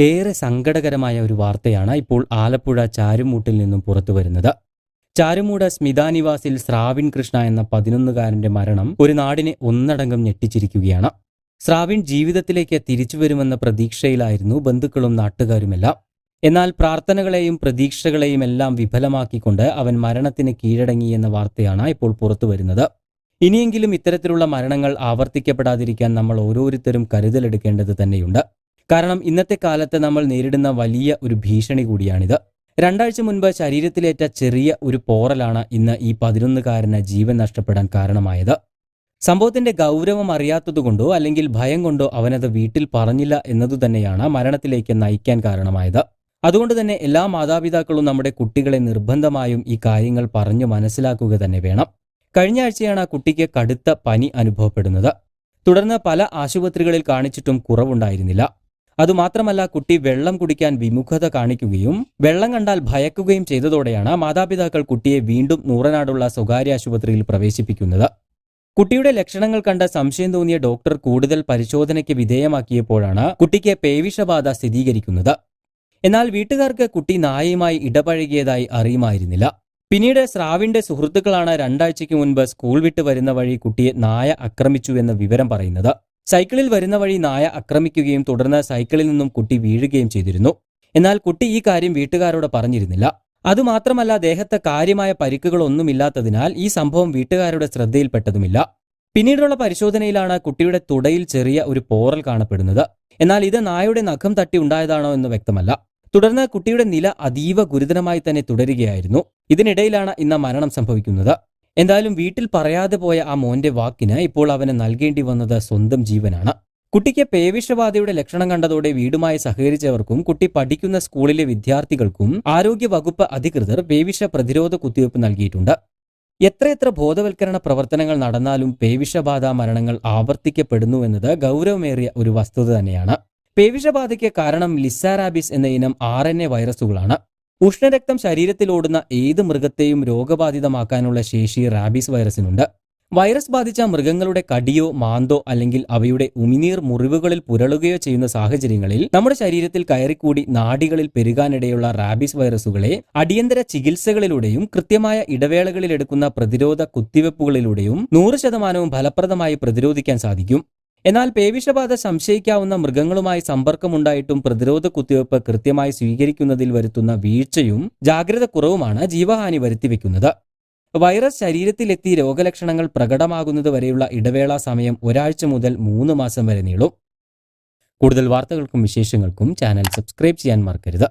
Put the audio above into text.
ഏറെ സങ്കടകരമായ ഒരു വാർത്തയാണ് ഇപ്പോൾ ആലപ്പുഴ ചാരുമൂട്ടിൽ നിന്നും പുറത്തു വരുന്നത്. ചാരുമൂട് സ്മിതാനിവാസിൽ സ്രാവിൻ കൃഷ്ണ എന്ന 11-കാരന്റെ മരണം ഒരു നാടിനെ ഒന്നടങ്കം ഞെട്ടിച്ചിരിക്കുകയാണ്. സ്രാവിൻ ജീവിതത്തിലേക്ക് തിരിച്ചുവരുമെന്ന പ്രതീക്ഷയിലായിരുന്നു ബന്ധുക്കളും നാട്ടുകാരുമെല്ലാം. എന്നാൽ പ്രാർത്ഥനകളെയും പ്രതീക്ഷകളെയും എല്ലാം വിഫലമാക്കിക്കൊണ്ട് അവൻ മരണത്തിന് കീഴടങ്ങിയെന്ന വാർത്തയാണ് ഇപ്പോൾ പുറത്തു വരുന്നത്. ഇനിയെങ്കിലും ഇത്തരത്തിലുള്ള മരണങ്ങൾ ആവർത്തിക്കപ്പെടാതിരിക്കാൻ നമ്മൾ ഓരോരുത്തരും കരുതലെടുക്കേണ്ടത് തന്നെയുണ്ട്. കാരണം ഇന്നത്തെ കാലത്ത് നമ്മൾ നേരിടുന്ന വലിയ ഒരു ഭീഷണി കൂടിയാണിത്. 2 ആഴ്ച മുൻപ് ശരീരത്തിലേറ്റ ചെറിയ ഒരു പോറലാണ് ഇന്ന് ഈ 11-കാരന് ജീവൻ നഷ്ടപ്പെടാൻ കാരണമായത്. സംഭവത്തിന്റെ ഗൗരവം അറിയാത്തതുകൊണ്ടോ അല്ലെങ്കിൽ ഭയം കൊണ്ടോ അവനത് വീട്ടിൽ പറഞ്ഞില്ല എന്നതുതന്നെയാണ് മരണത്തിലേക്ക് നയിക്കാൻ കാരണമായത്. അതുകൊണ്ട് തന്നെ എല്ലാ മാതാപിതാക്കളും നമ്മുടെ കുട്ടികളെ നിർബന്ധമായും ഈ കാര്യങ്ങൾ പറഞ്ഞു മനസ്സിലാക്കുക തന്നെ വേണം. കഴിഞ്ഞ ആഴ്ചയാണ് ആ കുട്ടിക്ക് കടുത്ത പനി അനുഭവപ്പെടുന്നത്. തുടർന്ന് പല ആശുപത്രികളിൽ കാണിച്ചിട്ടും കുറവുണ്ടായിരുന്നില്ല. അതുമാത്രമല്ല, കുട്ടി വെള്ളം കുടിക്കാൻ വിമുഖത കാണിക്കുകയും വെള്ളം കണ്ടാൽ ഭയക്കുകയും ചെയ്തതോടെയാണ് മാതാപിതാക്കൾ കുട്ടിയെ വീണ്ടും നൂറനാടുള്ള സ്വകാര്യ ആശുപത്രിയിൽ പ്രവേശിപ്പിക്കുന്നത്. കുട്ടിയുടെ ലക്ഷണങ്ങൾ കണ്ട് സംശയം തോന്നിയ ഡോക്ടർ കൂടുതൽ പരിശോധനയ്ക്ക് വിധേയമാക്കിയപ്പോഴാണ് കുട്ടിക്ക് പേവിഷബാധ സ്ഥിരീകരിക്കുന്നത്. എന്നാൽ വീട്ടുകാർക്ക് കുട്ടി നായയുമായി ഇടപഴകിയതായി അറിയുമായിരുന്നില്ല. പിന്നീട് സ്രാവിന്റെ സുഹൃത്തുക്കളാണ് 2 ആഴ്ചയ്ക്ക് മുൻപ് സ്കൂൾ വിട്ട് വരുന്ന വഴി കുട്ടിയെ നായ ആക്രമിച്ചുവെന്ന വിവരം പറയുന്നത്. സൈക്കിളിൽ വരുന്ന വഴി നായ ആക്രമിക്കുകയും തുടർന്ന് സൈക്കിളിൽ നിന്നും കുട്ടി വീഴുകയും ചെയ്തിരുന്നു. എന്നാൽ കുട്ടി ഈ കാര്യം വീട്ടുകാരോട് പറഞ്ഞിരുന്നില്ല. അതുമാത്രമല്ല, ദേഹത്ത് കാര്യമായ പരിക്കുകളൊന്നുമില്ലാത്തതിനാൽ ഈ സംഭവം വീട്ടുകാരുടെ ശ്രദ്ധയിൽപ്പെട്ടതുമില്ല. പിന്നീടുള്ള പരിശോധനയിലാണ് കുട്ടിയുടെ തുടയിൽ ചെറിയ ഒരു പോറൽ കാണപ്പെടുന്നത്. എന്നാൽ ഇത് നായയുടെ നഖം തട്ടി ഉണ്ടായതാണോ എന്ന് വ്യക്തമല്ല. തുടർന്ന് കുട്ടിയുടെ നില അതീവ ഗുരുതരമായി തന്നെ തുടരുകയായിരുന്നു. ഇതിനിടയിലാണ് ഇന്ന് മരണം സംഭവിക്കുന്നത്. എന്തായാലും വീട്ടിൽ പറയാതെ പോയ ആ മോന്റെ വാക്കിന് ഇപ്പോൾ അവന് നൽകേണ്ടി വന്നത് സ്വന്തം ജീവനാണ്. കുട്ടിക്ക് പേവിഷബാധയുടെ ലക്ഷണം കണ്ടതോടെ വീടുമായി സഹകരിച്ചവർക്കും കുട്ടി പഠിക്കുന്ന സ്കൂളിലെ വിദ്യാർത്ഥികൾക്കും ആരോഗ്യ വകുപ്പ് അധികൃതർ പേവിഷ പ്രതിരോധ കുത്തിവയ്പ് നൽകിയിട്ടുണ്ട്. എത്രയെത്ര ബോധവൽക്കരണ പ്രവർത്തനങ്ങൾ നടന്നാലും പേവിഷബാധ മരണങ്ങൾ ആവർത്തിക്കപ്പെടുന്നു എന്നത് ഗൗരവമേറിയ ഒരു വസ്തുത തന്നെയാണ്. പേവിഷബാധയ്ക്ക് കാരണം ലിസ റാബിസ് എന്ന ഇനം RNA വൈറസുകളാണ്. ഉഷ്ണരക്തം ശരീരത്തിൽ ഓടുന്ന ഏത് മൃഗത്തെയും രോഗബാധിതമാക്കാനുള്ള ശേഷി റാബിസ് വൈറസിനുണ്ട്. വൈറസ് ബാധിച്ച മൃഗങ്ങളുടെ കടിയോ മാന്തോ അല്ലെങ്കിൽ അവയുടെ ഉമിനീർ മുറിവുകളിൽ പുരളുകയോ ചെയ്യുന്ന സാഹചര്യങ്ങളിൽ നമ്മുടെ ശരീരത്തിൽ കയറിക്കൂടി നാഡികളിൽ പെരുകാനിടയുള്ള റാബിസ് വൈറസുകളെ അടിയന്തര ചികിത്സകളിലൂടെയും കൃത്യമായ ഇടവേളകളിൽ എടുക്കുന്ന പ്രതിരോധ കുത്തിവയ്പ്പുകളിലൂടെയും 100% ഫലപ്രദമായി പ്രതിരോധിക്കാൻ സാധിക്കും. എന്നാൽ പേവിഷബാധ സംശയിക്കാവുന്ന മൃഗങ്ങളുമായി സമ്പർക്കമുണ്ടായിട്ടും പ്രതിരോധ കുത്തിവയ്പ് കൃത്യമായി സ്വീകരിക്കുന്നതിൽ വരുത്തുന്ന വീഴ്ചയും ജാഗ്രത കുറവുമാണ് ജീവഹാനി വരുത്തിവെക്കുന്നത്. വൈറസ് ശരീരത്തിലെത്തി രോഗലക്ഷണങ്ങൾ പ്രകടമാകുന്നത് വരെയുള്ള ഇടവേള സമയം 1 ആഴ്ച മുതൽ 3 മാസം വരെ നീളും. കൂടുതൽ വാർത്തകൾക്കും വിശേഷങ്ങൾക്കും ചാനൽ സബ്സ്ക്രൈബ് ചെയ്യാൻ മറക്കരുത്.